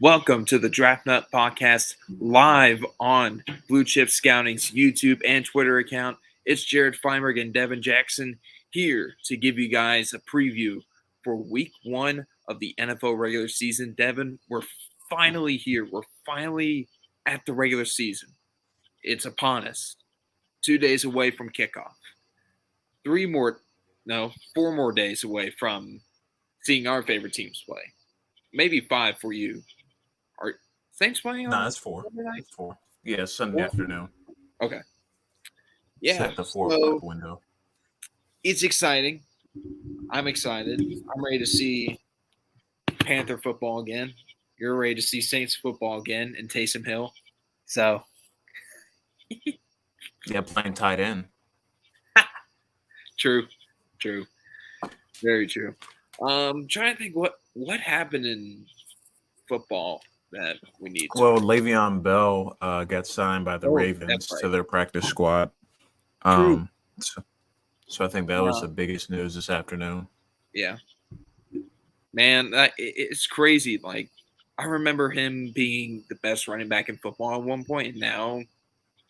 Welcome to the Draft Nut Podcast, live on Blue Chip Scouting's YouTube and Twitter account. It's Jared Feinberg and Devin Jackson here to give you guys a preview for Week 1 of the NFL regular season. Devin, we're finally here. We're finally at the regular season. It's upon us. 2 days away from kickoff. 4 more days away from seeing our favorite teams play. Maybe 5 for you. Are Saints playing on? No, it's 4. It's 4. Yeah, Sunday afternoon. Okay. Yeah. Set the 4 o'clock window. It's exciting. I'm excited. I'm ready to see Panther football again. You're ready to see Saints football again in Taysom Hill. So. Yeah, playing tight end. True. Very true. Trying to think what happened in football that we need to. Well, Le'Veon Bell got signed by the Ravens to their practice squad. So I think that was the biggest news this afternoon. Yeah. Man, it's crazy. Like, I remember him being the best running back in football at one point, and now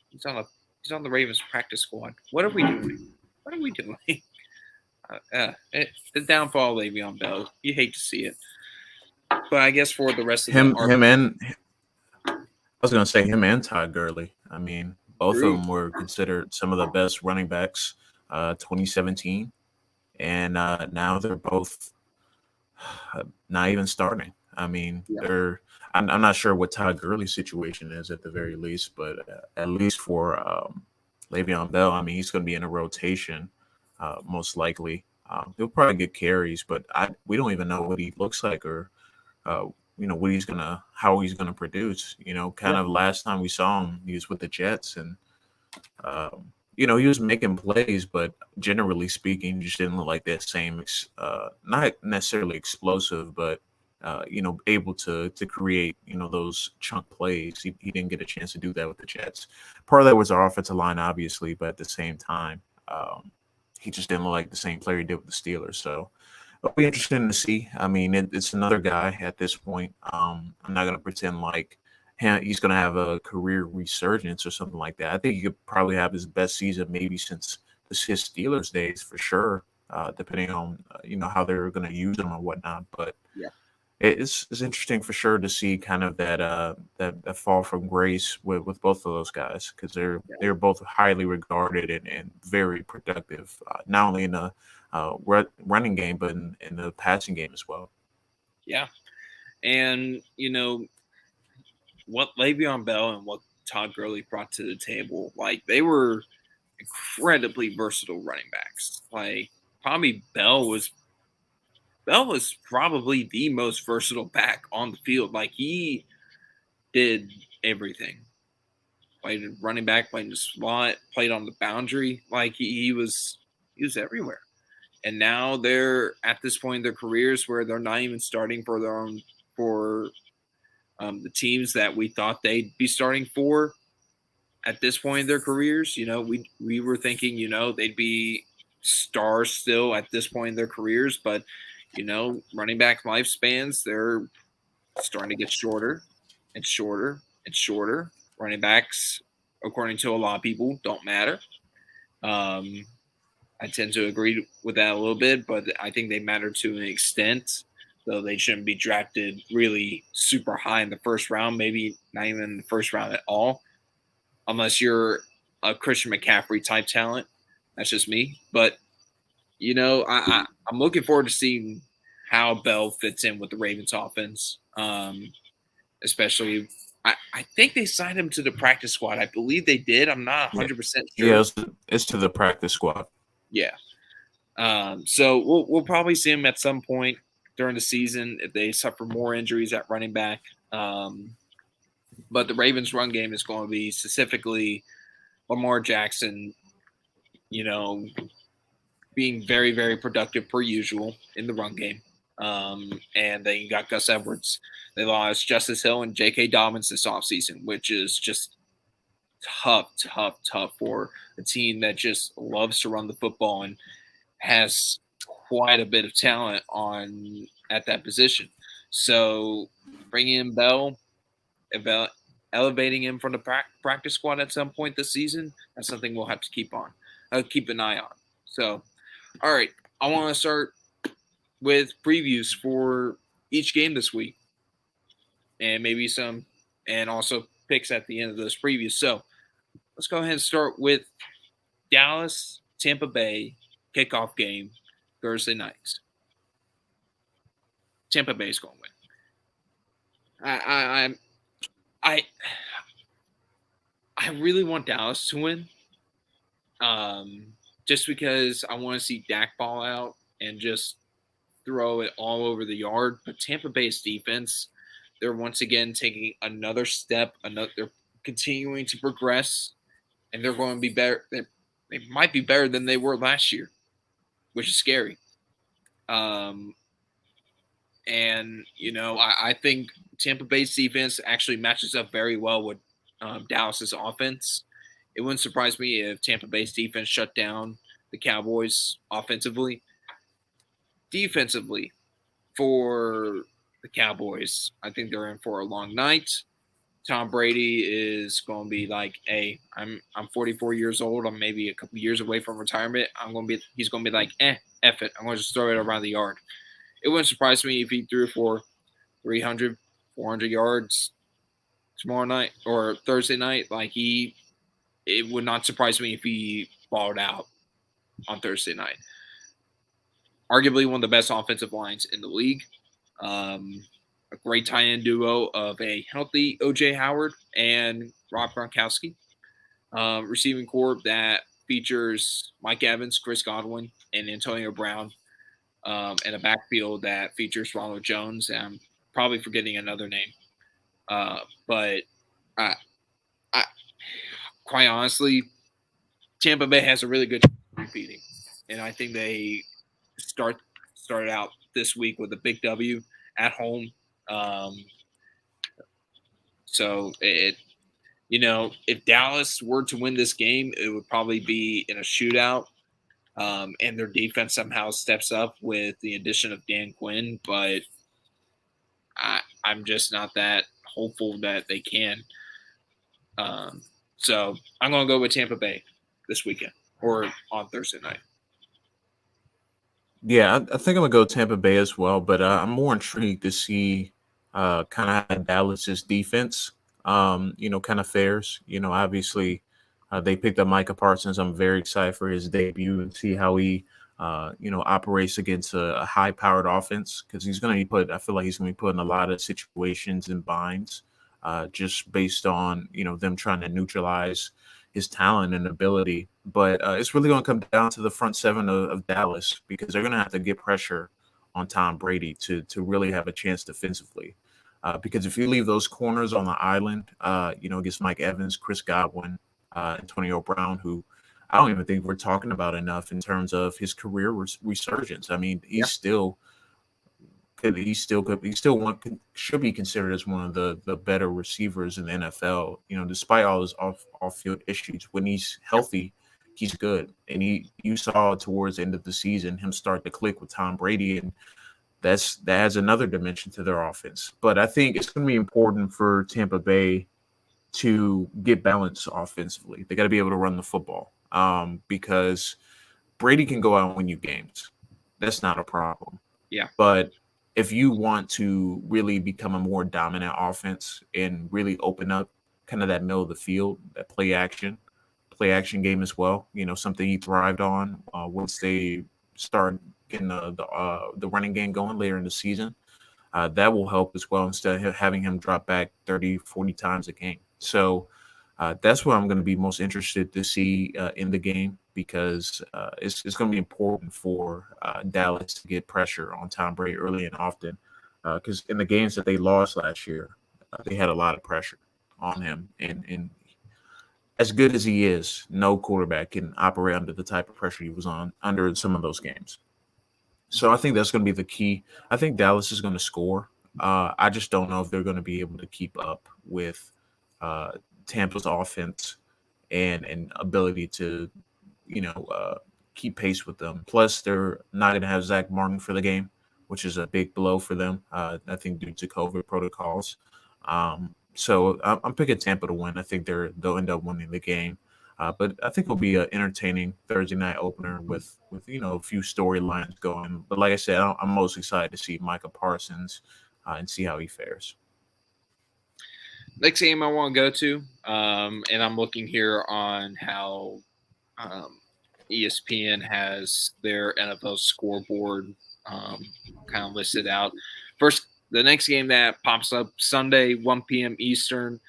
he's on the Ravens practice squad. What are we doing? The downfall of Le'Veon Bell. You hate to see it. But I guess for the rest of him and Todd Gurley. I mean, both of them were considered some of the best running backs 2017. And now they're both not even starting. I mean, I'm not sure what Todd Gurley's situation is at the very least, but at least for Le'Veon Bell, I mean, he's going to be in a rotation most likely. He'll probably get carries, but we don't even know what he looks like or how he's gonna produce. Kind of last time we saw him, he was with the Jets, and he was making plays, but generally speaking, just didn't look like that same. Not necessarily explosive, but able to create those chunk plays. He didn't get a chance to do that with the Jets. Part of that was our offensive line, obviously, but at the same time, he just didn't look like the same player he did with the Steelers. So it'll be interesting to see. I mean, it's another guy at this point. I'm not going to pretend like he's going to have a career resurgence or something like that. I think he could probably have his best season maybe since his Steelers days for sure, depending on how they're going to use him or whatnot. But it's interesting for sure to see kind of that fall from grace with both of those guys, because they're both highly regarded and very productive, not only in the running game but in the passing game as well. Yeah, and what Le'Veon Bell and what Todd Gurley brought to the table, like, they were incredibly versatile running backs. Like, probably Bell was probably the most versatile back on the field. Like, he did everything. Played running back, played in the slot, played on the boundary. Like, he was everywhere. And now they're at this point in their careers where they're not even starting for the teams that we thought they'd be starting for at this point in their careers. We were thinking, they'd be stars still at this point in their careers, but running back lifespans, they're starting to get shorter and shorter and shorter. Running backs, according to a lot of people, don't matter. I tend to agree with that a little bit, but I think they matter to an extent, though they shouldn't be drafted really super high in the first round, maybe not even in the first round at all, unless you're a Christian McCaffrey type talent. That's just me. But I'm looking forward to seeing how Bell fits in with the Ravens offense, especially I think they signed him to the practice squad. I believe they did. I'm not 100% sure. Yeah, it's to the practice squad. Yeah. So we'll probably see him at some point during the season if they suffer more injuries at running back. But the Ravens' run game is going to be specifically Lamar Jackson, being very, very productive per usual in the run game. And then you got Gus Edwards. They lost Justice Hill and J.K. Dobbins this offseason, which is just tough for a team that just loves to run the football and has quite a bit of talent at that position. So bringing in Bell, elevating him from the practice squad at some point this season, that's something we'll have to keep an eye on. So, all right, I want to start with previews for each game this week, and and also picks at the end of those previews. So, let's go ahead and start with Dallas-Tampa Bay kickoff game Thursday nights. Tampa Bay is going to win. I really want Dallas to win, just because I want to see Dak ball out and just throw it all over the yard. But Tampa Bay's defense, they're once again taking another step. They're continuing to progress, and they're going to be better. They might be better than they were last year, which is scary. And I think Tampa Bay's defense actually matches up very well with Dallas's offense. It wouldn't surprise me if Tampa Bay's defense shut down the Cowboys offensively. Defensively, for the Cowboys, I think they're in for a long night. Tom Brady is going to be like, hey, I'm 44 years old. I'm maybe a couple years away from retirement. He's going to be like, F it. I'm going to just throw it around the yard. It wouldn't surprise me if he threw for 300, 400 yards tomorrow night or Thursday night. It would not surprise me if he balled out on Thursday night. Arguably one of the best offensive lines in the league. A great tight end duo of a healthy O.J. Howard and Rob Gronkowski. Receiving corps that features Mike Evans, Chris Godwin, and Antonio Brown. And a backfield that features Ronald Jones. And I'm probably forgetting another name. But quite honestly, Tampa Bay has a really good repeating. And I think they started out this week with a big W at home. So if Dallas were to win this game, it would probably be in a shootout. And their defense somehow steps up with the addition of Dan Quinn, but I'm just not that hopeful that they can. So I'm going to go with Tampa Bay this weekend or on Thursday night. Yeah, I think I'm going to go Tampa Bay as well, but I'm more intrigued to see kind of how Dallas's defense, kind of fares. Obviously – they picked up Micah Parsons. I'm very excited for his debut and see how he, operates against a high-powered offense because he's going to be I feel like he's going to be put in a lot of situations and binds just based on, them trying to neutralize his talent and ability. But it's really going to come down to the front seven of Dallas because they're going to have to get pressure on Tom Brady to really have a chance defensively. Because if you leave those corners on the island, against Mike Evans, Chris Godwin, Antonio Brown, who I don't even think we're talking about enough in terms of his career resurgence. I mean, should be considered as one of the better receivers in the NFL. Despite all his off-field issues, when he's healthy, he's good. And you saw towards the end of the season him start to click with Tom Brady, and that adds another dimension to their offense. But I think it's going to be important for Tampa Bay to get balance offensively. They got to be able to run the football because Brady can go out and win you games. That's not a problem. Yeah. But if you want to really become a more dominant offense and really open up kind of that middle of the field, that play action game as well, something he thrived on once they start getting the running game going later in the season, that will help as well instead of having him drop back 30, 40 times a game. So that's what I'm going to be most interested to see in the game because it's going to be important for Dallas to get pressure on Tom Brady early and often because in the games that they lost last year, they had a lot of pressure on him. And as good as he is, no quarterback can operate under the type of pressure he was under in some of those games. So I think that's going to be the key. I think Dallas is going to score. I just don't know if they're going to be able to keep up with Tampa's offense and ability to, keep pace with them. Plus, they're not going to have Zach Martin for the game, which is a big blow for them. I think due to COVID protocols. So I'm picking Tampa to win. I think they'll end up winning the game. But I think it'll be an entertaining Thursday night opener with a few storylines going. But like I said, I'm most excited to see Micah Parsons and see how he fares. Next game I want to go to, and I'm looking here on how ESPN has their NFL scoreboard kind of listed out. First, the next game that pops up Sunday, 1 p.m. Eastern,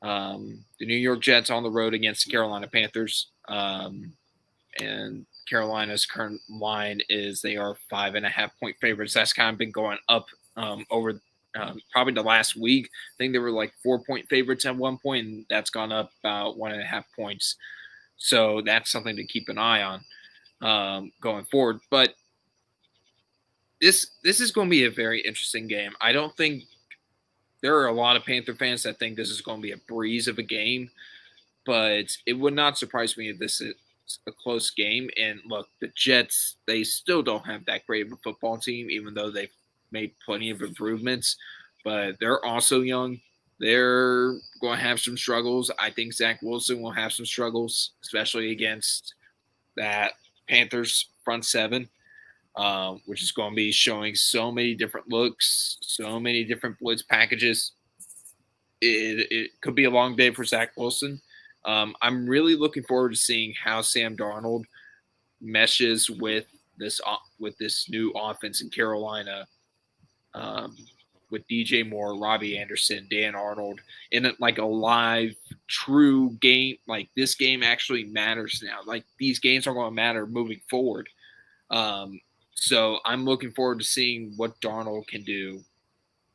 the New York Jets on the road against the Carolina Panthers. And Carolina's current line is they are 5.5-point favorites. That's kind of been going up over probably the last week. I think they were like 4-point favorites at one point, and that's gone up about 1.5 points. So that's something to keep an eye on going forward. But this is going to be a very interesting game. I don't think there are a lot of Panther fans that think this is going to be a breeze of a game, but it would not surprise me if this is a close game. And look, the Jets, they still don't have that great of a football team, even though they've made plenty of improvements, but they're also young. They're going to have some struggles. I think Zach Wilson will have some struggles, especially against that Panthers front seven, which is going to be showing so many different looks, so many different blitz packages. It could be a long day for Zach Wilson. I'm really looking forward to seeing how Sam Darnold meshes with this new offense in Carolina, with DJ Moore, Robbie Anderson, Dan Arnold in like a live, true game. Like this game actually matters now. Like these games are going to matter moving forward. So I'm looking forward to seeing what Darnold can do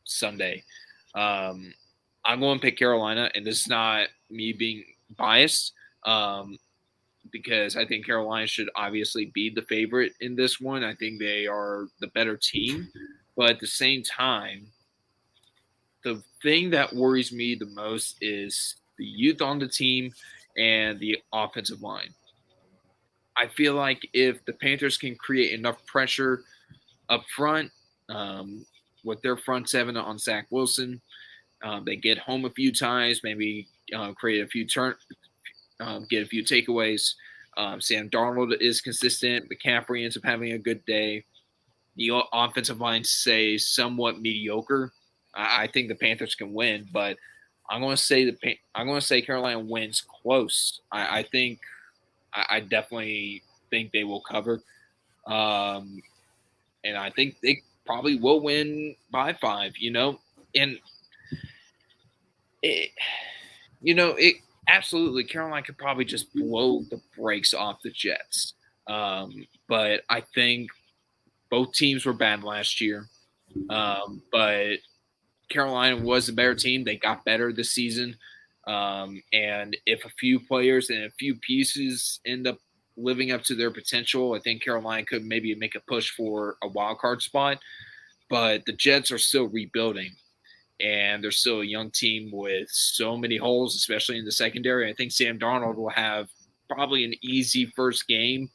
Sunday. I'm going to pick Carolina, and this is not me being biased, because I think Carolina should obviously be the favorite in this one. I think they are the better team. But at the same time, the thing that worries me the most is the youth on the team and the offensive line. I feel like if the Panthers can create enough pressure up front with their front seven on Zach Wilson, they get home a few times, maybe create a few get a few takeaways. Sam Darnold is consistent. McCaffrey ends up having a good day. The offensive line stays somewhat mediocre. I think the Panthers can win, but I'm going to say Carolina wins close. I think I definitely think they will cover, and I think they probably will win by 5. And it absolutely Carolina could probably just blow the brakes off the Jets, but I think both teams were bad last year, but Carolina was a better team. They got better this season. And if a few players and a few pieces end up living up to their potential, I think Carolina could maybe make a push for a wild card spot. But the Jets are still rebuilding, and they're still a young team with so many holes, especially in the secondary. I think Sam Darnold will have probably an easy first game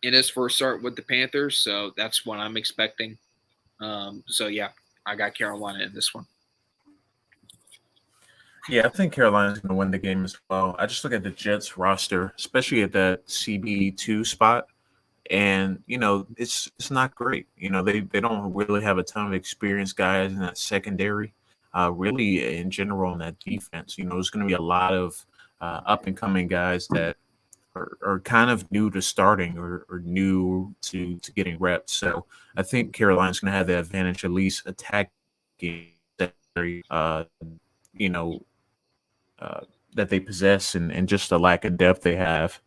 in his first start with the Panthers. So that's what I'm expecting. So, yeah, I got Carolina in this one. Yeah, I think Carolina's going to win the game as well. I just look at the Jets roster, especially at that CB2 spot, and it's not great. They don't really have a ton of experienced guys in that secondary. Really, in general, in that defense, there's going to be a lot of up and coming guys that are kind of new to starting or new to getting reps. So I think Carolina's going to have the advantage, at least attacking, uh, you know, that they possess and just the lack of depth they have,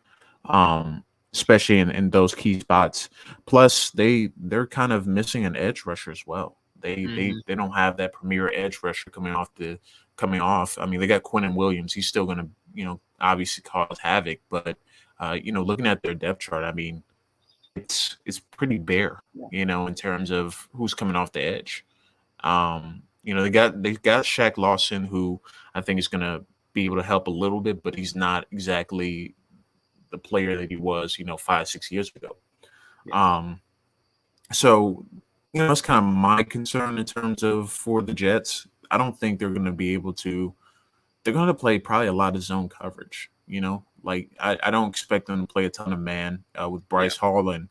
especially in those key spots. Plus, they're kind of missing an edge rusher as well. They don't have that premier edge rusher coming off. I mean, they got Quentin Williams. He's still going to obviously cause havoc, but looking at their depth chart, I mean, it's pretty bare, in terms of who's coming off the edge. They got Shaq Lawson, who I think is going to be able to help a little bit, but he's not exactly the player that he was, 5-6 years ago. So, that's kind of my concern in terms of for the Jets. I don't think they're going to be able to. They're going to play probably a lot of zone coverage. Like I don't expect them to play a ton of man with Yeah. Bryce Hall and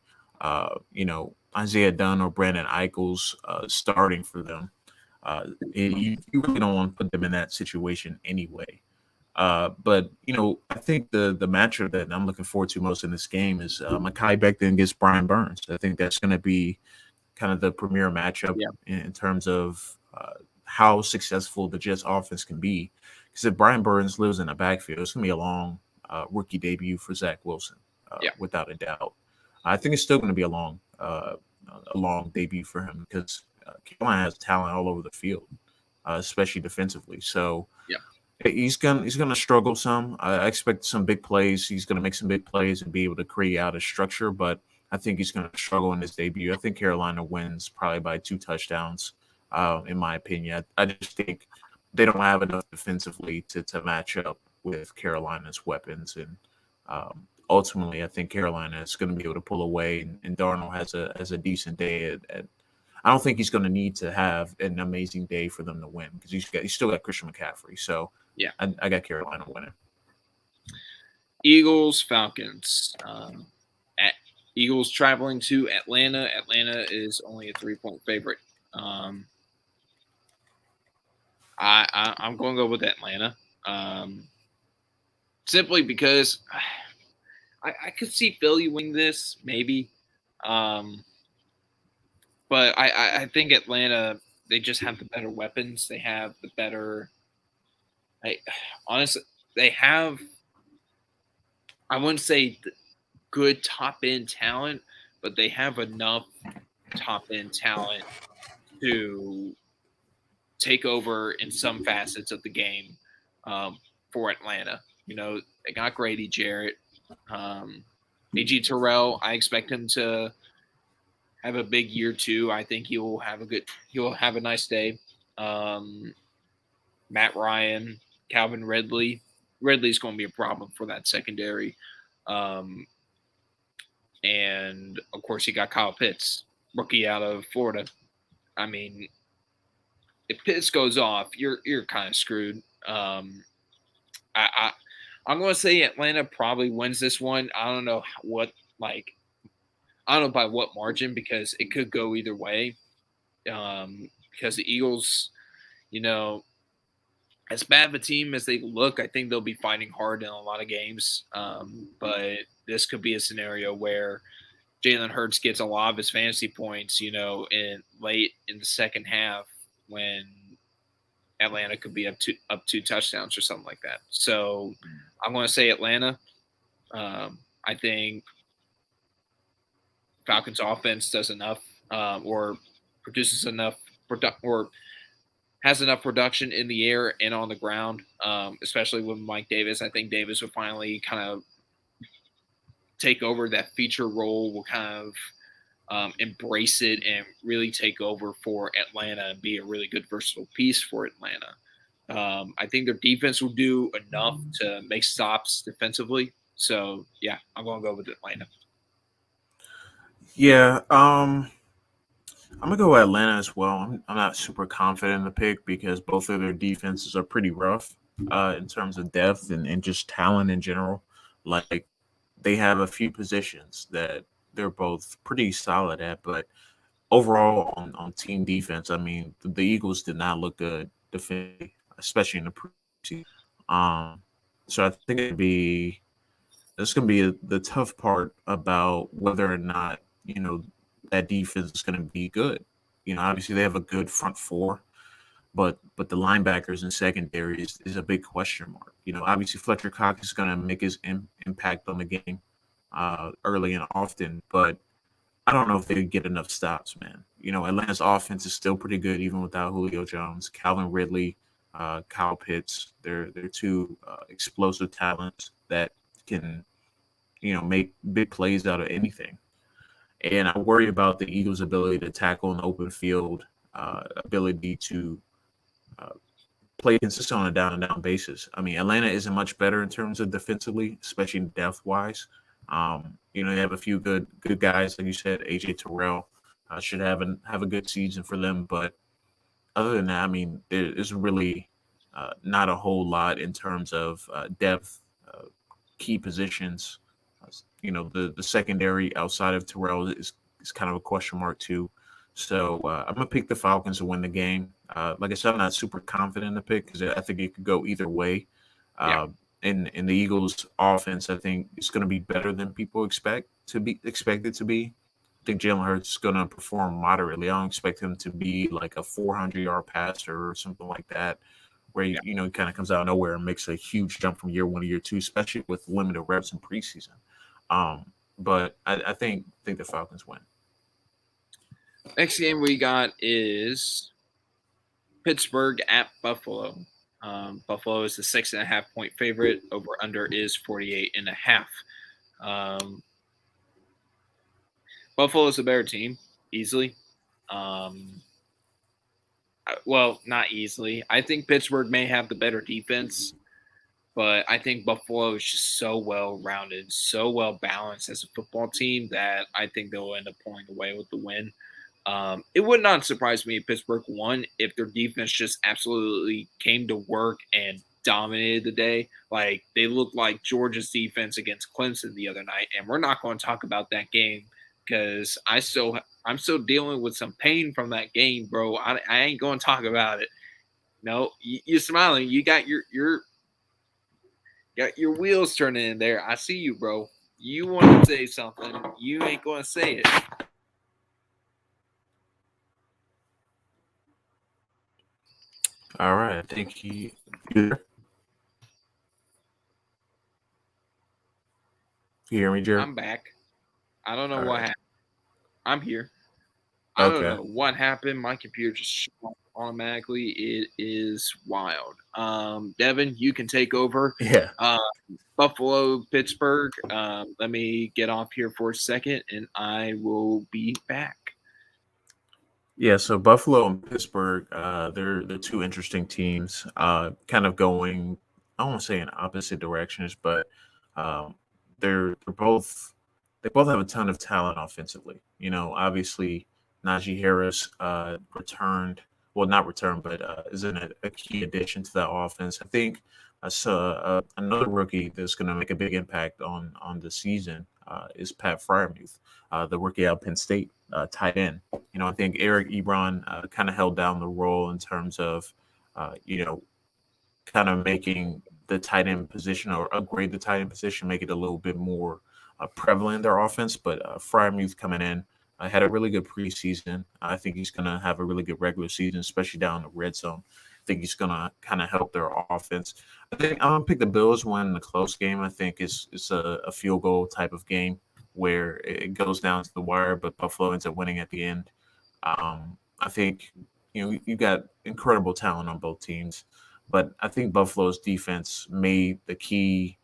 Isaiah Dunn or Brandon Eichels starting for them. You really don't want to put them in that situation anyway. But I think the matchup that I'm looking forward to most in this game is Mekhi Becton against Brian Burns. I think that's going to be kind of the premier matchup Yeah. in terms of how successful the Jets offense can be. Because if Brian Burns lives in the backfield, it's going to be a long rookie debut for Zach Wilson, Yeah. without a doubt. I think it's still going to be a long debut for him because Carolina has talent all over the field, especially defensively. So Yeah. he's gonna struggle some. I expect some big plays. He's gonna make some big plays and be able to create out a structure, but I think he's gonna struggle in his debut. I think Carolina wins probably by 2 touchdowns, in my opinion. I just think they don't have enough defensively to match up with Carolina's weapons, and ultimately, I think Carolina is going to be able to pull away. And Darnold has a decent day at I don't think he's going to need to have an amazing day for them to win because he's still got Christian McCaffrey. So Yeah. I got Carolina winning. Eagles, Falcons. Eagles traveling to Atlanta. Atlanta is only a 3-point favorite. I'm going to go with Atlanta. Simply because I could see Philly winning this, maybe. But I think Atlanta, they just have the better weapons. They have the better. Honestly, they have. I wouldn't say good top end talent, but they have enough top end talent to take over in some facets of the game for Atlanta. They got Grady Jarrett, AG Terrell. I expect him to have a big year too. I think he'll have a nice day. Matt Ryan, Calvin Ridley. Ridley's going to be a problem for that secondary. And of course, you got Kyle Pitts, rookie out of Florida. I mean, if Pitts goes off, you're kind of screwed. I'm going to say Atlanta probably wins this one. I don't know I don't know by what margin because it could go either way. Because the Eagles, as bad of a team as they look, I think they'll be fighting hard in a lot of games. But this could be a scenario where Jalen Hurts gets a lot of his fantasy points, in late in the second half when Atlanta could be up 2 touchdowns or something like that. So I'm going to say Atlanta. I think Falcons offense does enough or produces enough or has enough production in the air and on the ground, especially with Mike Davis. I think Davis will finally kind of take over that feature role, will kind of embrace it and really take over for Atlanta and be a really good versatile piece for Atlanta. I think their defense will do enough to make stops defensively. So, yeah, I'm going to go with Atlanta. Yeah, I'm gonna go with Atlanta as well. I'm not super confident in the pick because both of their defenses are pretty rough in terms of depth and just talent in general. Like they have a few positions that they're both pretty solid at, but overall on team defense, I mean the Eagles did not look good defensively, especially in the preseason. Um, so I think that's gonna be the tough part about whether or not that defense is going to be good. Obviously they have a good front four, but the linebackers and secondary is a big question mark. Obviously Fletcher Cox is going to make his impact on the game early and often, but I don't know if they could get enough stops, man. Atlanta's offense is still pretty good even without Julio Jones, Calvin Ridley, Kyle Pitts. They're two explosive talents that can make big plays out of anything. And I worry about the Eagles' ability to tackle an open field, ability to uh, play consistent on a down and down basis. I mean, Atlanta isn't much better in terms of defensively, especially depth wise. They have a few good guys, like you said, AJ Terrell. should have a good season for them. But other than that, I mean, there is really not a whole lot in terms of depth, key positions. The secondary outside of Terrell is kind of a question mark too. So I'm gonna pick the Falcons to win the game. Like I said, I'm not super confident in the pick because I think it could go either way. Yeah. In the Eagles' offense, I think it's going to be better than people expect it to be. I think Jalen Hurts is going to perform moderately. I don't expect him to be like a 400-yard passer or something like that, where Yeah. he kind of comes out of nowhere and makes a huge jump from year one to year two, especially with limited reps in preseason. But I think the Falcons win. Next game we got is Pittsburgh at Buffalo. Buffalo is the 6.5-point favorite. Over under is 48.5. Buffalo is a better team, easily. Well, not easily. I think Pittsburgh may have the better defense, but I think Buffalo is just so well rounded, so well balanced as a football team that I think they'll end up pulling away with the win. It would not surprise me if Pittsburgh won if their defense just absolutely came to work and dominated the day. Like they looked like Georgia's defense against Clemson the other night, and we're not going to talk about that game because I'm still dealing with some pain from that game, bro. I ain't going to talk about it. No, you're smiling. You got your wheels turning in there. I see you, bro. You want to say something. You ain't going to say it. All right, I think you there? You hear me, Jared? I'm back. I don't know All what right. happened. I'm here. I don't Okay. know what happened. My computer just shut off automatically. It is wild. Devin, you can take over. Yeah. Buffalo, Pittsburgh. Let me get off here for a second, and I will be back. Yeah, so Buffalo and Pittsburgh, they're two interesting teams, kind of going, I don't want to say in opposite directions, but um, they both have a ton of talent offensively. Obviously Najee Harris returned, well, not returned, but isn't a key addition to that offense. I think I saw another rookie that's going to make a big impact on the season is Pat Fryermuth, the rookie out of Penn State, tight end. I think Eric Ebron kind of held down the role in terms of, kind of making the tight end position or upgrade the tight end position, make it a little bit more prevalent in their offense. But Fryermuth coming in had a really good preseason. I think he's going to have a really good regular season, especially down the red zone. I think he's going to kind of help their offense. I think I'm going to pick the Bills winning the close game. I think it's a field goal type of game where it goes down to the wire, but Buffalo ends up winning at the end. I think you got incredible talent on both teams, but I think Buffalo's defense made the key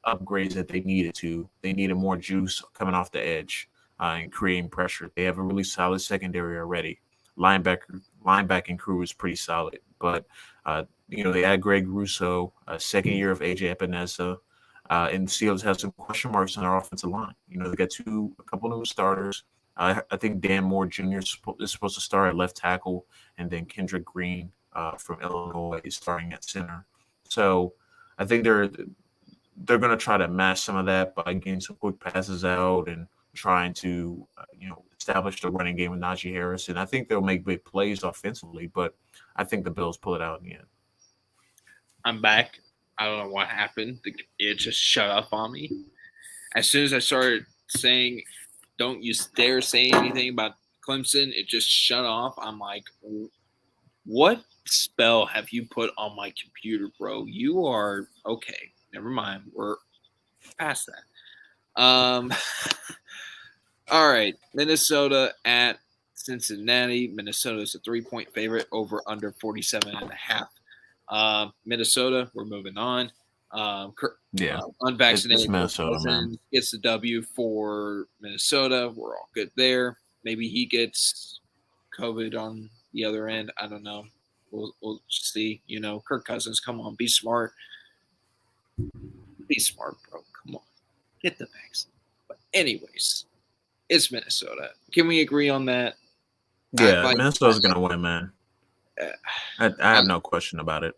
upgrades that they needed to. They needed more juice coming off the edge and creating pressure. They have a really solid secondary already. Linebacking crew is pretty solid, but they add Greg Russo, second year of AJ Epinesa. And the Steelers have some question marks on their offensive line. They got a couple new starters. I think Dan Moore Jr. is supposed to start at left tackle, and then Kendrick Green from Illinois is starting at center. So I think they're going to try to match some of that by getting some quick passes out and trying to establish the running game with Najee Harris. And I think they'll make big plays offensively, but I think the Bills pull it out in the end. I'm back. I don't know what happened. It just shut up on me. As soon as I started saying, don't you dare say anything about Clemson, it just shut off. I'm like, what spell have you put on my computer, bro? You are okay. Never mind. We're past that. All right. Minnesota at Cincinnati. Minnesota is a 3-point favorite over under 47.5. Minnesota, we're moving on. Unvaccinated it's Minnesota, man. Gets the W for Minnesota. We're all good there. Maybe he gets COVID on the other end. I don't know. We'll see. Kirk Cousins, come on, be smart. Be smart, bro. Come on, get the vaccine. But anyways, It's Minnesota. Can we agree on that? Yeah, Minnesota's gonna win, man. uh, I have no question about it.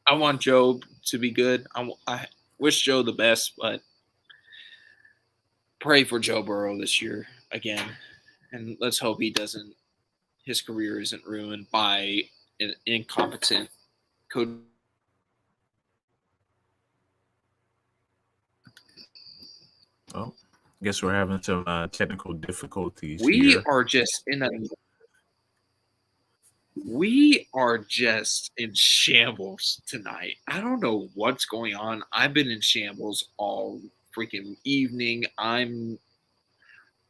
I want Joe to be good. I wish Joe the best, but pray for Joe Burrow this year again, and let's hope he doesn't. His career isn't ruined by an incompetent coach. Oh, I guess we're having some technical difficulties We here. are just in a. We are just in shambles tonight. I don't know what's going on. I've been in shambles all freaking evening.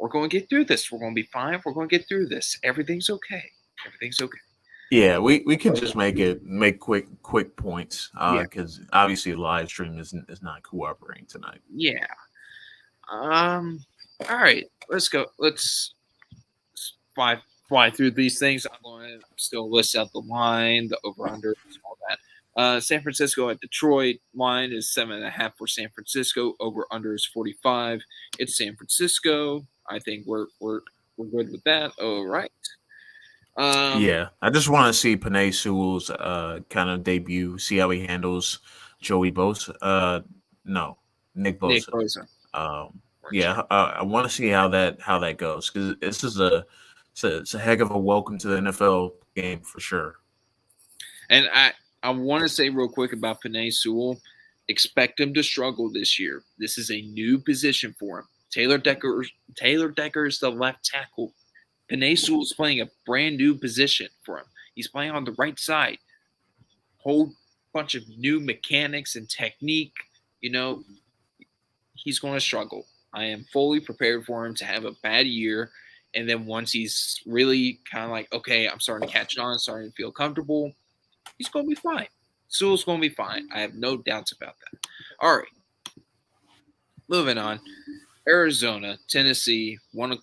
We're going to get through this. We're going to be fine. We're going to get through this. Everything's okay. Everything's okay. Yeah, we can just make quick points Yeah. because obviously the live stream is not cooperating tonight. Yeah. All right. Let's go. Let's fly through these things. I'm going to still list out the line, the over under, all that. San Francisco at Detroit. Line is 7.5 for San Francisco. Over under is 45. It's San Francisco. I think we're good with that. All right. Yeah, I just want to see Penei Sewell's kind of debut, see how he handles Joey Bosa. No, Nick Bosa. Nick Bosa. Yeah, I want to see how that goes because this is it's a heck of a welcome to the NFL game for sure. And I want to say real quick about Penei Sewell. Expect him to struggle this year. This is a new position for him. Taylor Decker is the left tackle. Penei Sewell is playing a brand new position for him. He's playing on the right side. Whole bunch of new mechanics and technique. You know, he's going to struggle. I am fully prepared for him to have a bad year. And then once he's really kind of like, okay, I'm starting to catch on, starting to feel comfortable, he's going to be fine. Sewell's going to be fine. I have no doubts about that. All right. Moving on. Arizona, Tennessee, 1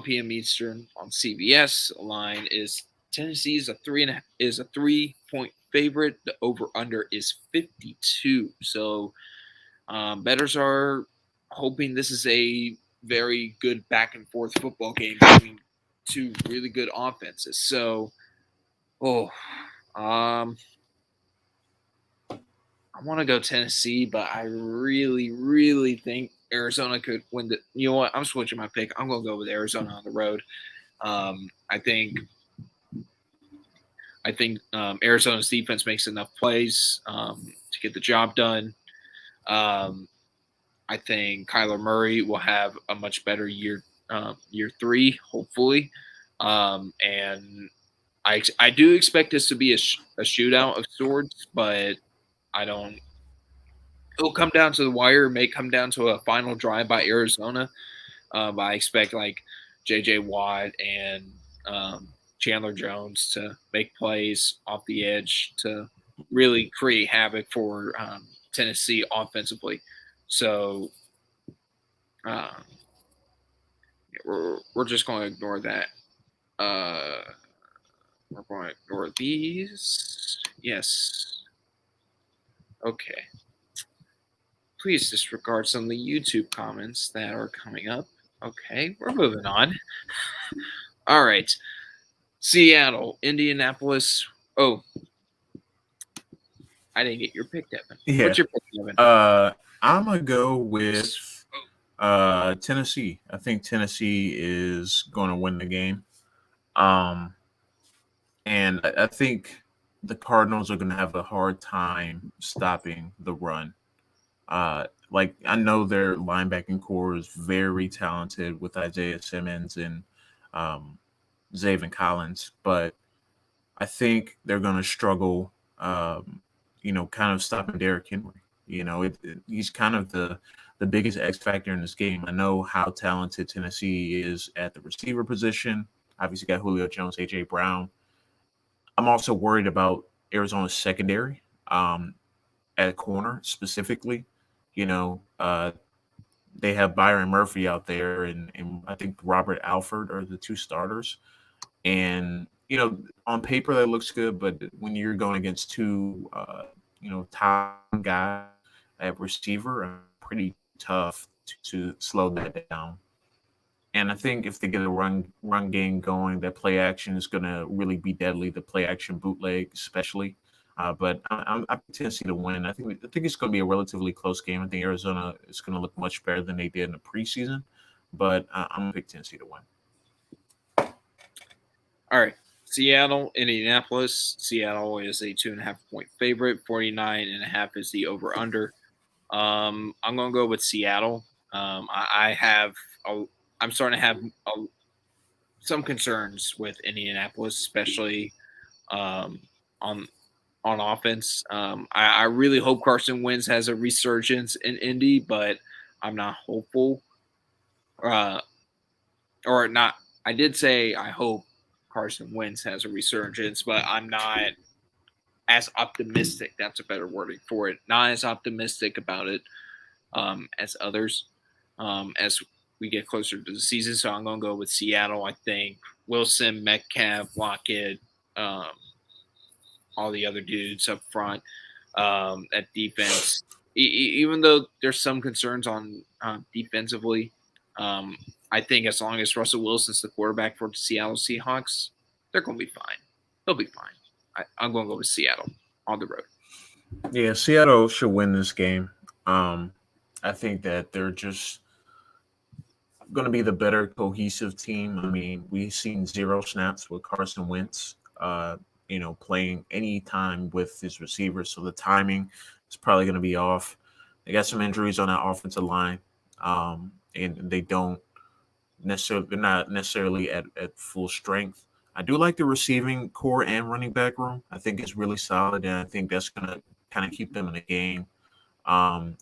p.m. Eastern on CBS. Line is Tennessee is a 3-point favorite. The over under is 52. So bettors are hoping this is a very good back and forth football game between two really good offenses. So, I want to go Tennessee, but I really, really think Arizona could win the. You know what? I'm switching my pick. I'm going to go with Arizona on the road. I think Arizona's defense makes enough plays to get the job done. I think Kyler Murray will have a much better year 3, hopefully. And I do expect this to be a shootout of sorts, but I don't. It'll come down to the wire. It may come down to a final drive by Arizona. But I expect like J.J. Watt and Chandler Jones to make plays off the edge to really create havoc for Tennessee offensively. So we're just going to ignore that. We're going to ignore these. Yes. Okay. Please disregard some of the YouTube comments that are coming up. Okay, we're moving on. All right. Seattle, Indianapolis. Oh, I didn't get your pick, Devin. Yeah. What's your pick, Devin? I'm going to go with Tennessee. I think Tennessee is going to win the game. And I think the Cardinals are going to have a hard time stopping the run. Like I know their linebacking core is very talented with Isaiah Simmons and Zaven Collins, but I think they're going to struggle, kind of stopping Derrick Henry. He's kind of the biggest X factor in this game. I know how talented Tennessee is at the receiver position. Obviously, got Julio Jones, A.J. Brown. I'm also worried about Arizona's secondary at corner specifically. They have Byron Murphy out there, and I think Robert Alford are the two starters. And, on paper that looks good, but when you're going against two, top guys at receiver, pretty tough to slow that down. And I think if they get a run game going, that play action is going to really be deadly. The play action bootleg, especially. But I pick Tennessee to win. I think it's going to be a relatively close game. I think Arizona is going to look much better than they did in the preseason. But I'm going to pick Tennessee to win. All right. Seattle, Indianapolis. Seattle is a 2.5-point favorite. 49.5 is the over/under. I'm going to go with Seattle. I'm starting to have some concerns with Indianapolis, especially on on offense. I really hope Carson Wentz has a resurgence in Indy, but I'm not hopeful. Or not. I did say I hope Carson Wentz has a resurgence, but I'm not as optimistic. That's a better wording for it. Not as optimistic about it as others as we get closer to the season. So I'm going to go with Seattle. I think Wilson, Metcalf, Lockett, all the other dudes up front at defense. Even though there's some concerns on defensively, I think as long as Russell Wilson's the quarterback for the Seattle Seahawks, they're going to be fine. They'll be fine. I'm going to go with Seattle on the road. Yeah, Seattle should win this game. I think that they're just going to be the better cohesive team. I mean, we've seen 0 snaps with Carson Wentz, playing any time with his receivers. So the timing is probably going to be off. They got some injuries on that offensive line, and they're not necessarily at full strength. I do like the receiving core and running back room. I think it's really solid, and I think that's going to kind of keep them in the game.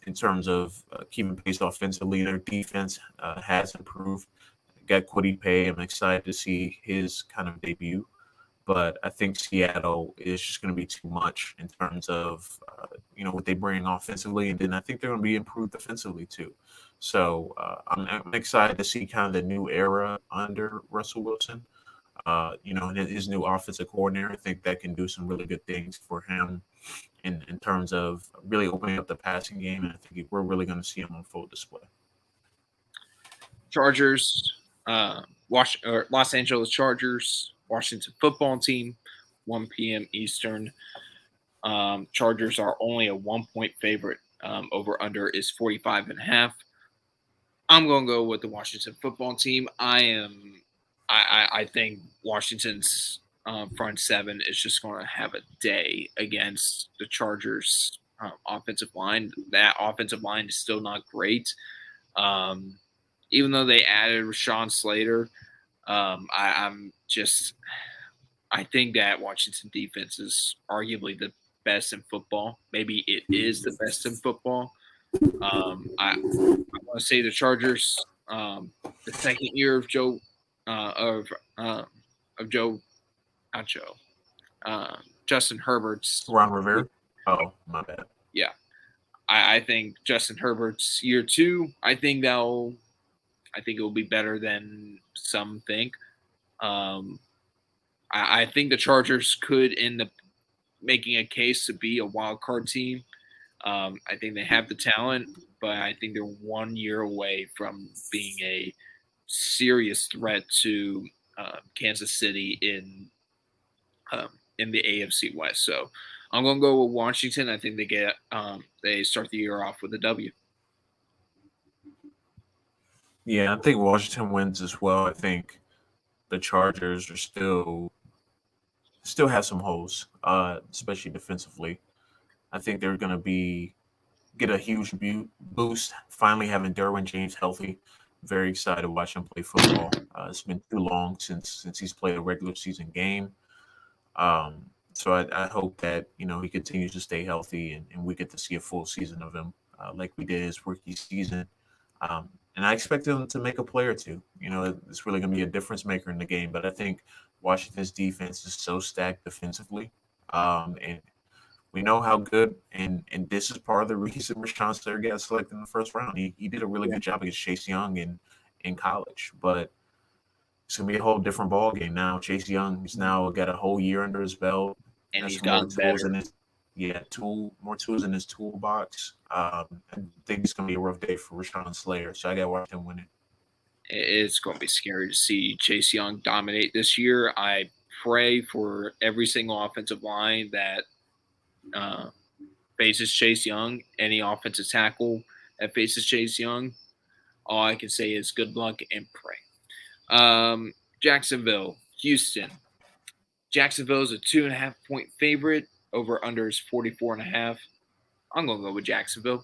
In terms of keeping pace offensively, their defense has improved. Got Kwity Paye. I'm excited to see his kind of debut, but I think Seattle is just going to be too much in terms of what they bring offensively, and then I think they're going to be improved defensively too. So I'm excited to see kind of the new era under Russell Wilson. His new offensive coordinator. I think that can do some really good things for him in terms of really opening up the passing game, and I think we're really going to see him on full display. Chargers, Los Angeles Chargers, Washington football team, 1 p.m. Eastern. Chargers are only a 1-point favorite. Over under is 45.5. I'm going to go with the Washington football team. I think Washington's front seven is just going to have a day against the Chargers offensive line. That offensive line is still not great. Even though they added Rashawn Slater, I think that Washington defense is arguably the best in football. Maybe it is the best in football. I want to say the Chargers, the second year of Joe, Justin Herbert's. Ron Rivera. Oh, my bad. Yeah, I think Justin Herbert's year 2. I think it will be better than some think. I think the Chargers could end up making a case to be a wild card team. I think they have the talent, but I think they're 1 year away from being a serious threat to Kansas City in the AFC West. So I'm going to go with Washington. I think they start the year off with a W. Yeah, I think Washington wins as well. I think the Chargers are still have some holes, especially defensively. I think they're going to get a huge boost finally having Derwin James healthy. Very excited to watch him play football. It's been too long since he's played a regular season game. So I hope that he continues to stay healthy and we get to see a full season of him like we did his rookie season. And I expect him to make a play or two. It's really going to be a difference maker in the game. But I think Washington's defense is so stacked defensively, and we know how good, and this is part of the reason Rashawn Slater got selected in the first round. He did a really good job against Chase Young in college, but it's gonna be a whole different ball game now. Chase Young has now got a whole year under his belt, and he's gotten better. More tools in his toolbox. I think it's gonna be a rough day for Rashawn Slater, so I got to watch him win it. It's going to be scary to see Chase Young dominate this year. I pray for every single offensive line that faces Chase Young, any offensive tackle that faces Chase Young. All I can say is good luck and pray. Jacksonville, Houston. Jacksonville is a 2.5-point favorite. Over under is 44.5. I'm going to go with Jacksonville.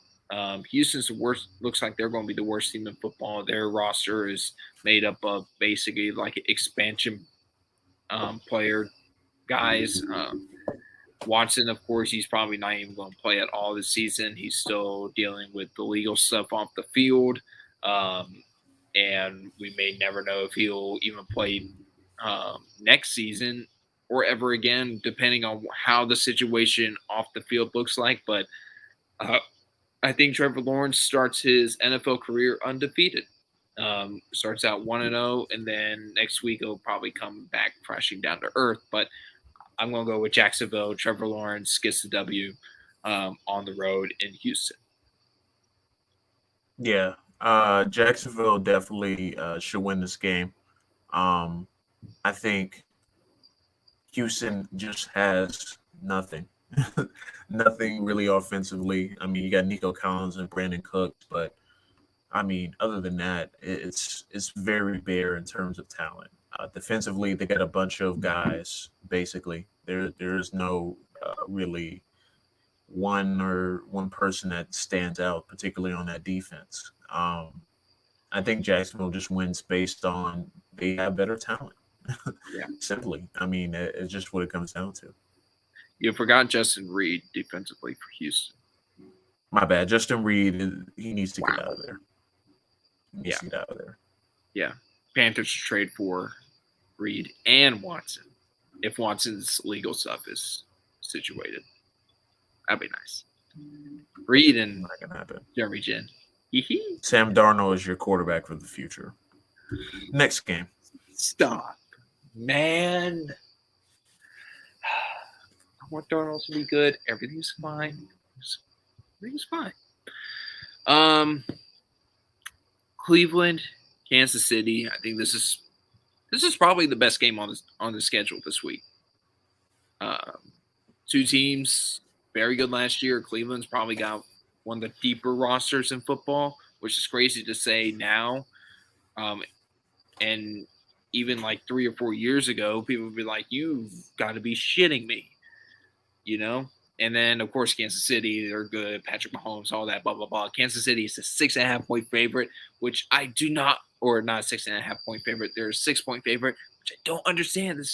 Houston's the worst. Looks like they're going to be the worst team in football. Their roster is made up of basically like expansion player guys. Watson, of course, he's probably not even going to play at all this season. He's still dealing with the legal stuff off the field. And we may never know if he'll even play next season or ever again, depending on how the situation off the field looks like. But I think Trevor Lawrence starts his NFL career undefeated. Starts out 1-0, and then next week he'll probably come back crashing down to earth. But I'm going to go with Jacksonville. Trevor Lawrence gets the W on the road in Houston. Yeah, Jacksonville definitely should win this game. I think Houston just has nothing. Nothing really offensively. I mean, you got Nico Collins and Brandon Cooks, but I mean, other than that, it's very bare in terms of talent. Defensively, they got a bunch of guys. Basically, there's no really one person that stands out, particularly on that defense. I think Jacksonville just wins based on they have better talent. Yeah. Simply, I mean, it's just what it comes down to. You forgot Justin Reed defensively for Houston. My bad. Justin Reed, he needs to get out of there. Yeah. Get out of there. Yeah. Panthers should trade for Reed and Watson if Watson's legal stuff is situated. That'd be nice. Reed and Not gonna happen. Jeremy Jin. Sam Darnold is your quarterback for the future. Next game. Stop. Man. I want Darnold to be good. Everything's fine. Everything's fine. Cleveland, Kansas City. I think this is probably the best game on the schedule this week. Two teams very good last year. Cleveland's probably got one of the deeper rosters in football, which is crazy to say now. And even like 3 or 4 years ago, people would be like, "You've got to be shitting me," you know. And then, of course, Kansas City, they're good. Patrick Mahomes, all that, blah, blah, blah. Kansas City is a 6.5-point favorite, which I do not, or not a 6.5-point favorite. They're a 6-point favorite, which I don't understand.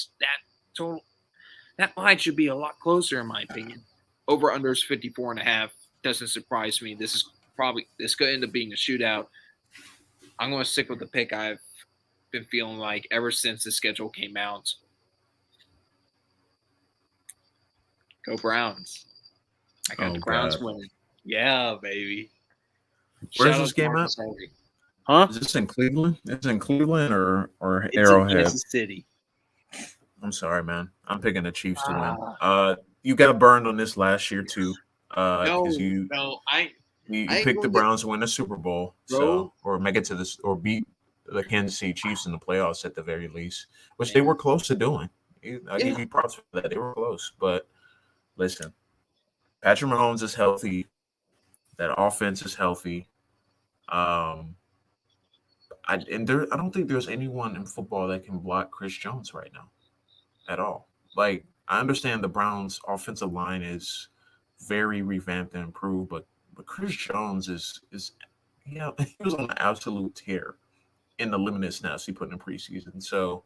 That line should be a lot closer, in my opinion. Over under is 54.5. Doesn't surprise me. This could end up being a shootout. I'm going to stick with the pick I've been feeling like ever since the schedule came out. Go Browns. I got the Browns winning. Yeah, baby. Where's this game at? Huh? Is this in Cleveland? It's in Cleveland or It's Arrowhead? in Kansas City. I'm sorry, man. I'm picking the Chiefs to win. You got burned on this last year too. You picked the Browns to win the Super Bowl, or make it to this, or beat the Kansas City Chiefs in the playoffs at the very least, which they were close to doing. I give you props for that. They were close, but listen, Patrick Mahomes is healthy. That offense is healthy. I don't think there's anyone in football that can block Chris Jones right now at all. Like, I understand the Browns' offensive line is very revamped and improved, but Chris Jones is he was on an absolute tear in the limited snaps he put in preseason. So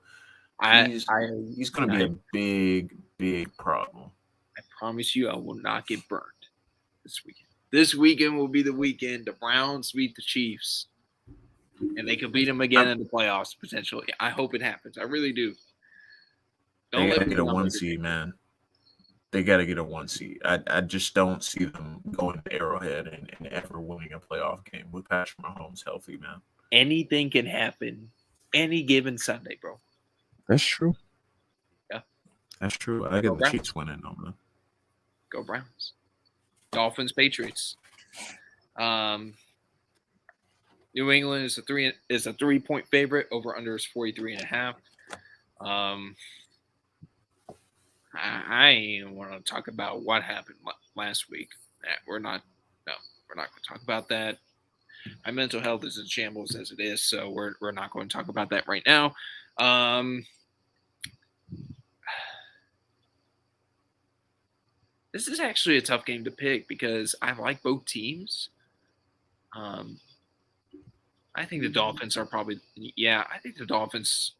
he's going to be a big problem. I promise you, I will not get burned this weekend. This weekend will be the weekend the Browns beat the Chiefs, and they could beat them again in the playoffs potentially. I hope it happens. I really do. They got to get a 1 seed, man. They got to get a 1 seed. I just don't see them going to Arrowhead and ever winning a playoff game with Patrick Mahomes healthy, man. Anything can happen any given Sunday, bro. That's true. Yeah. That's true. I get the Chiefs winning on that. Go Browns. Dolphins, Patriots. New England is a 3-point favorite. Over under is 43.5. I ain't want to talk about what happened last week. We're not going to talk about that. My mental health is in shambles as it is, so we're not going to talk about that right now. This is actually a tough game to pick because I like both teams. I think the Dolphins are probably I think the Dolphins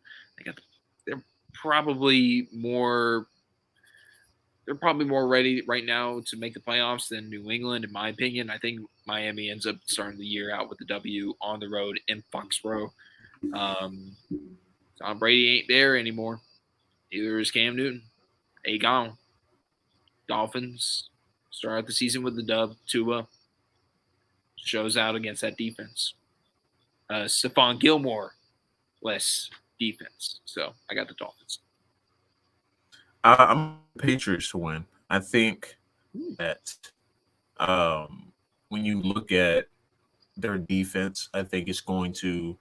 they're probably more ready right now to make the playoffs than New England, in my opinion. I think Miami ends up starting the year out with the W on the road in Foxborough. Tom Brady ain't there anymore. Neither is Cam Newton. They gone. Dolphins start out the season with the dub. Tua shows out against that defense. Stephon Gilmore, less defense. So I got the Dolphins. I'm Patriots to win. I think that when you look at their defense, I think it's going to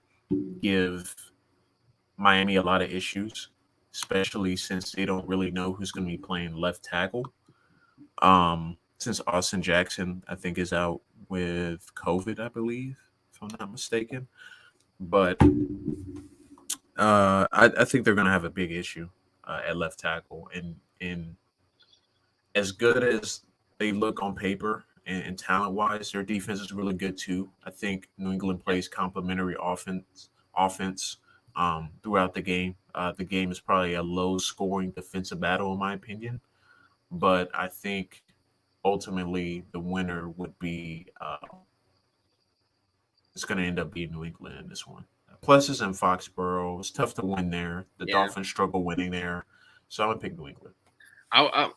give Miami a lot of issues, especially since they don't really know who's going to be playing left tackle. Since Austin Jackson, I think, is out with COVID, I believe, if I'm not mistaken. But I think they're going to have a big issue at left tackle. And as good as they look on paper and talent-wise, their defense is really good too. I think New England plays complementary offense throughout the game. The game is probably a low-scoring defensive battle, in my opinion. But I think ultimately the winner would be it's going to end up being New England in this one. Plus, it's in Foxborough. It's tough to win there. The Dolphins struggle winning there. So I'm going to pick New England. I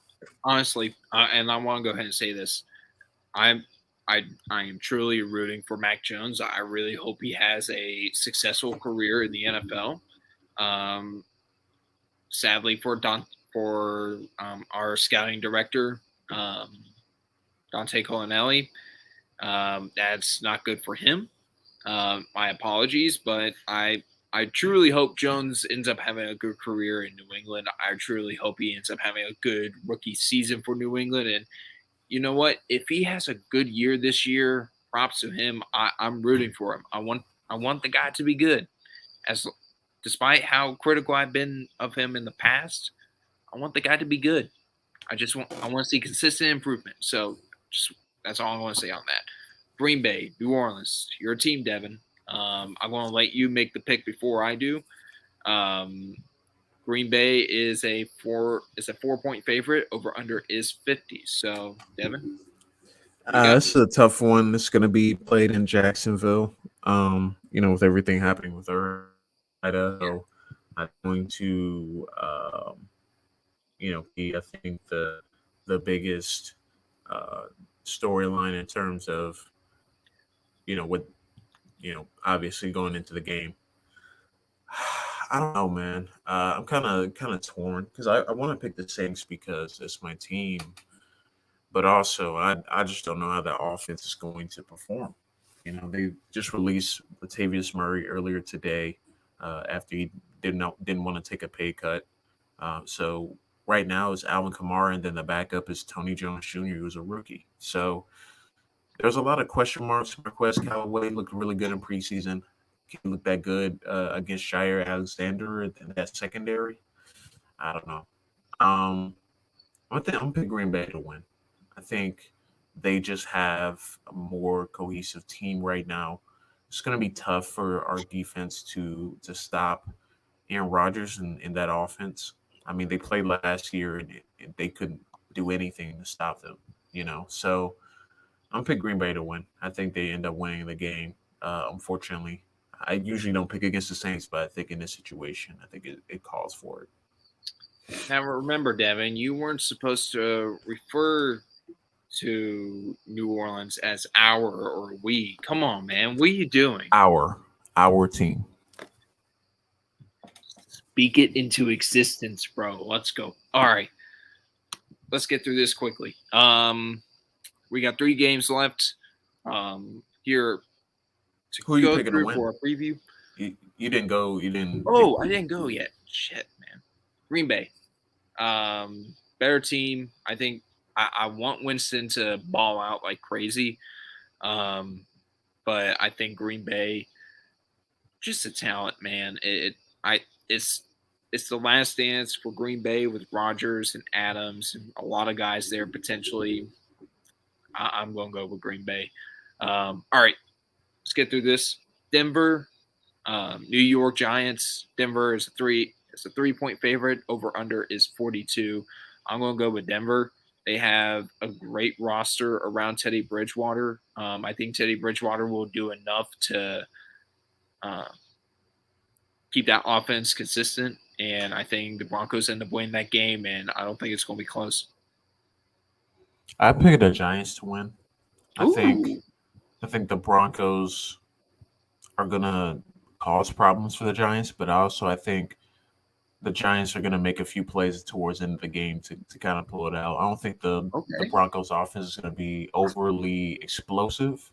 honestly, and I want to go ahead and say this. I am truly rooting for Mac Jones. I really hope he has a successful career in the NFL. Sadly for our scouting director, Dante Colinelli, that's not good for him. My apologies, but I truly hope Jones ends up having a good career in New England. I truly hope he ends up having a good rookie season for New England. And you know what? If he has a good year this year, props to him. I'm rooting for him. I want the guy to be good. Despite how critical I've been of him in the past, I want the guy to be good. I want to see consistent improvement. So that's all I want to say on that. Green Bay, New Orleans, your team, Devin. I'm going to let you make the pick before I do. Green Bay is a 4-point favorite. Over under is 50. So, Devin, this is a tough one. It's going to be played in Jacksonville. With everything happening with Idaho, I'm going to, be, I think, the biggest storyline in terms of, obviously going into the game. I don't know, man. I'm kind of torn because I want to pick the Saints because it's my team, but also I just don't know how that offense is going to perform. They just released Latavius Murray earlier today after he didn't want to take a pay cut. So right now it's Alvin Kamara, and then the backup is Tony Jones Jr., who's a rookie. So there's a lot of question marks. Marquez Callaway looked really good in preseason. He looked that good against Jair Alexander in that secondary. I don't know. I'm gonna pick Green Bay to win. I think they just have a more cohesive team right now. It's going to be tough for our defense to stop Aaron Rodgers in that offense. I mean, they played last year and they couldn't do anything to stop them. So I'm pick Green Bay to win. I think they end up winning the game. Unfortunately, I usually don't pick against the Saints, but I think in this situation, I think it calls for it. Now, remember, Devin, you weren't supposed to refer to New Orleans as our or we. Come on, man. What are you doing? Our team. Speak it into existence, bro. Let's go. All right. Let's get through this quickly. We got 3 games left here Who are you go picking to through win? for a preview. You didn't go. You didn't. Oh, I didn't go yet. Shit, man. Green Bay. Better team. I think I want Winston to ball out like crazy. But I think Green Bay, just a talent, man. It's the last dance for Green Bay with Rodgers and Adams and a lot of guys there potentially. I'm going to go with Green Bay. All right, let's get through this. Denver, New York Giants. Denver is a 3-point favorite. Over under is 42. I'm going to go with Denver. They have a great roster around Teddy Bridgewater. I think Teddy Bridgewater will do enough to keep that offense consistent. And I think the Broncos end up winning that game, and I don't think it's going to be close. I picked the Giants to win. I Ooh. think the Broncos are gonna cause problems for the Giants, but I think the Giants are gonna make a few plays towards the end of the game to kind of pull it out. I don't think the Broncos offense is gonna be overly explosive.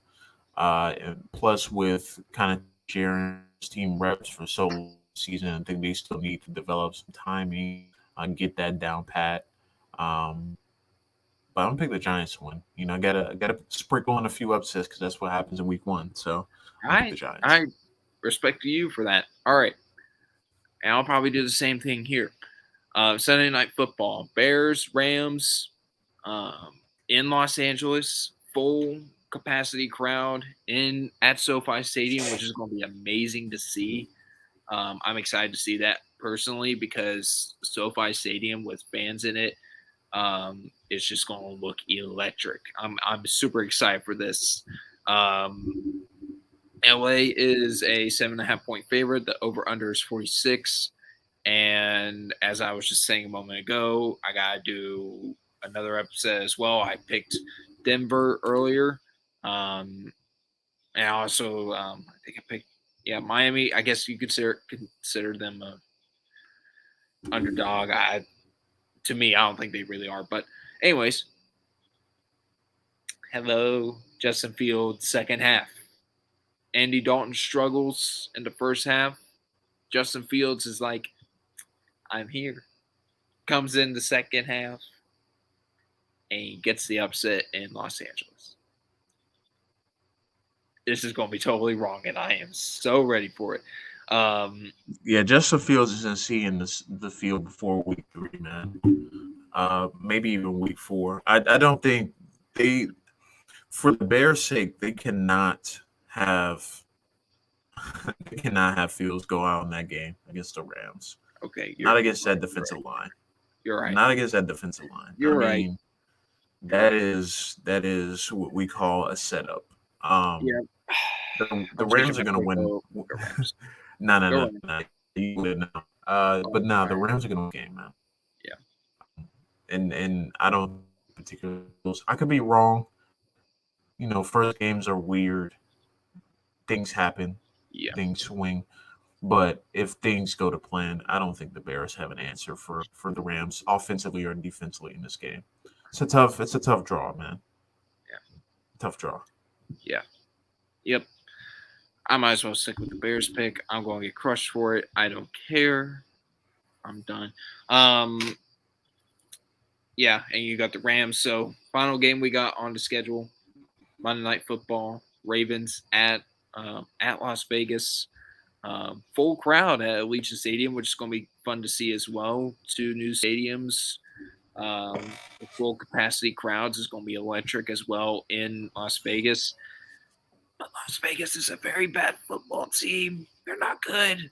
And plus with kind of sharing team reps for so long season, I think they still need to develop some timing and get that down pat. But I'm gonna pick the Giants to win. I gotta sprinkle in a few upsets because that's what happens in week 1. So I pick the Giants. I respect you for that. All right, and I'll probably do the same thing here. Sunday Night Football: Bears, Rams, in Los Angeles, full capacity crowd at SoFi Stadium, which is going to be amazing to see. I'm excited to see that personally because SoFi Stadium with fans in it. It's just going to look electric. I'm super excited for this. LA is a 7.5-point favorite. The over/under is 46. And as I was just saying a moment ago, I gotta do another episode as well. I picked Denver earlier, and I also I think I picked Miami. I guess you consider them a underdog. To me, I don't think they really are. But anyways, hello, Justin Fields, second half. Andy Dalton struggles in the first half. Justin Fields is like, I'm here. Comes in the second half and gets the upset in Los Angeles. This is going to be totally wrong, and I am so ready for it. Justin Fields isn't seeing the field before week 3, man. Maybe even week 4. I don't think for the Bears' sake, they cannot have Fields go out in that game against the Rams. Okay, not against that defensive line. You're right. Not against that defensive line. You're right. That is what we call a setup. The Rams are going to win. No. You would know. But no, the Rams are going to win the game, man. Yeah. And I don't particularly. I could be wrong. First games are weird. Things happen. Yeah. Things swing. But if things go to plan, I don't think the Bears have an answer for the Rams offensively or defensively in this game. It's a tough draw, man. Yeah. Tough draw. Yeah. Yep. I might as well stick with the Bears pick. I'm going to get crushed for it. I don't care. I'm done. Yeah, and you got the Rams. So final game we got on the schedule: Monday Night Football. Ravens at Las Vegas. Full crowd at Allegiant Stadium, which is going to be fun to see as well. 2 new stadiums. The full capacity crowds is going to be electric as well in Las Vegas. But Las Vegas is a very bad football team. They're not good.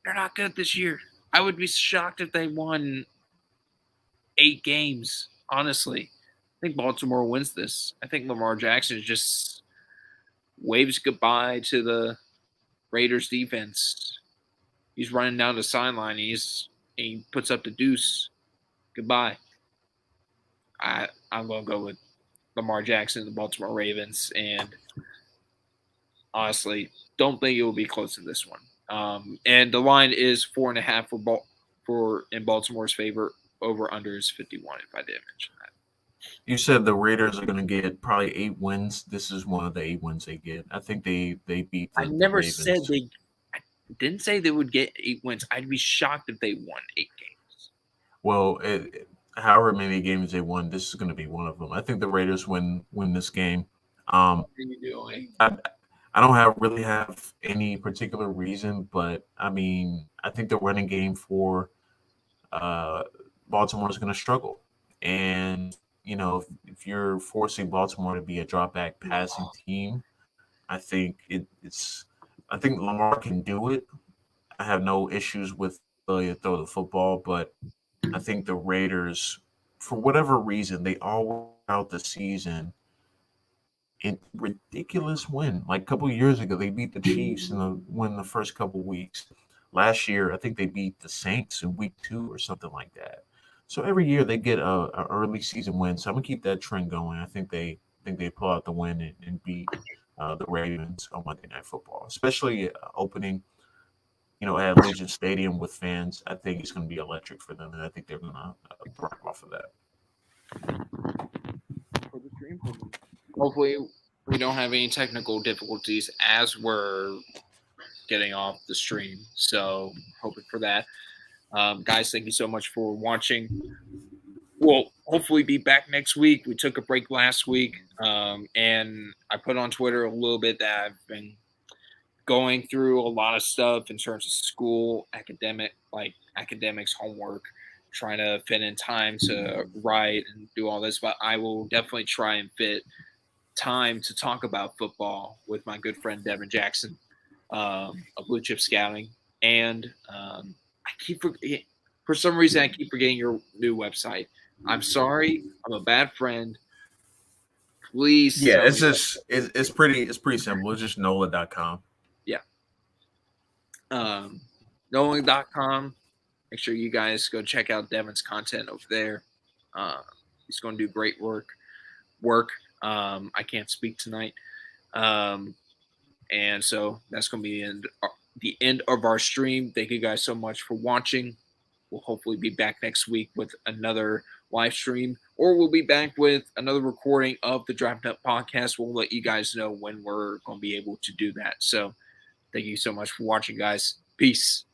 They're not good this year. I would be shocked if they won 8 games, honestly. I think Baltimore wins this. I think Lamar Jackson just waves goodbye to the Raiders defense. He's running down the sideline. He puts up the deuce. Goodbye. I'm going to go with Lamar Jackson and the Baltimore Ravens, and honestly, don't think it will be close to this one. And the line is 4.5 for in Baltimore's favor. Over under is 51. If I didn't mention that. You said the Raiders are going to get probably 8 wins. This is one of the 8 wins they get. I think they beat I the never said Ravens. they. I didn't say they would get 8 wins. I'd be shocked if they won 8 games. Well, however many games they won, this is going to be one of them. I think the Raiders win this game. What are you doing? I don't really have any particular reason, but I mean, I think the running game for uh, Baltimore is going to struggle, and if you're forcing Baltimore to be a drop back passing team, I think it's. I think Lamar can do it. I have no issues with ability to throw the football, but I think the Raiders, for whatever reason, they all out the season in ridiculous win. Like a couple of years ago, they beat the Chiefs in the first couple of weeks. Last year, I think they beat the Saints in week 2 or something like that. So every year they get a early season win. So I'm gonna keep that trend going. I think they pull out the win and beat the Ravens on Monday Night Football, especially opening at Allegiant Stadium with fans. I think it's going to be electric for them, and I think they're going to thrive off of that. For the stream. Hopefully, we don't have any technical difficulties as we're getting off the stream. So, hoping for that. Guys, thank you so much for watching. We'll hopefully be back next week. We took a break last week, and I put on Twitter a little bit that I've been going through a lot of stuff in terms of school, academics, homework, trying to fit in time to write and do all this. But I will definitely try and fit time to talk about football with my good friend Devin Jackson of Blue Chip Scouting. And for some reason, I keep forgetting your new website. I'm sorry. I'm a bad friend. Please. Yeah, it's pretty simple. It's just NOLA.com. Yeah. NOLA.com. Make sure you guys go check out Devin's content over there. He's going to do great work. I can't speak tonight. And so that's going to be the end of our stream. Thank you guys so much for watching. We'll hopefully be back next week with another live stream, or we'll be back with another recording of the Draft Up podcast. We'll let you guys know when we're going to be able to do that. So thank you so much for watching, guys. Peace.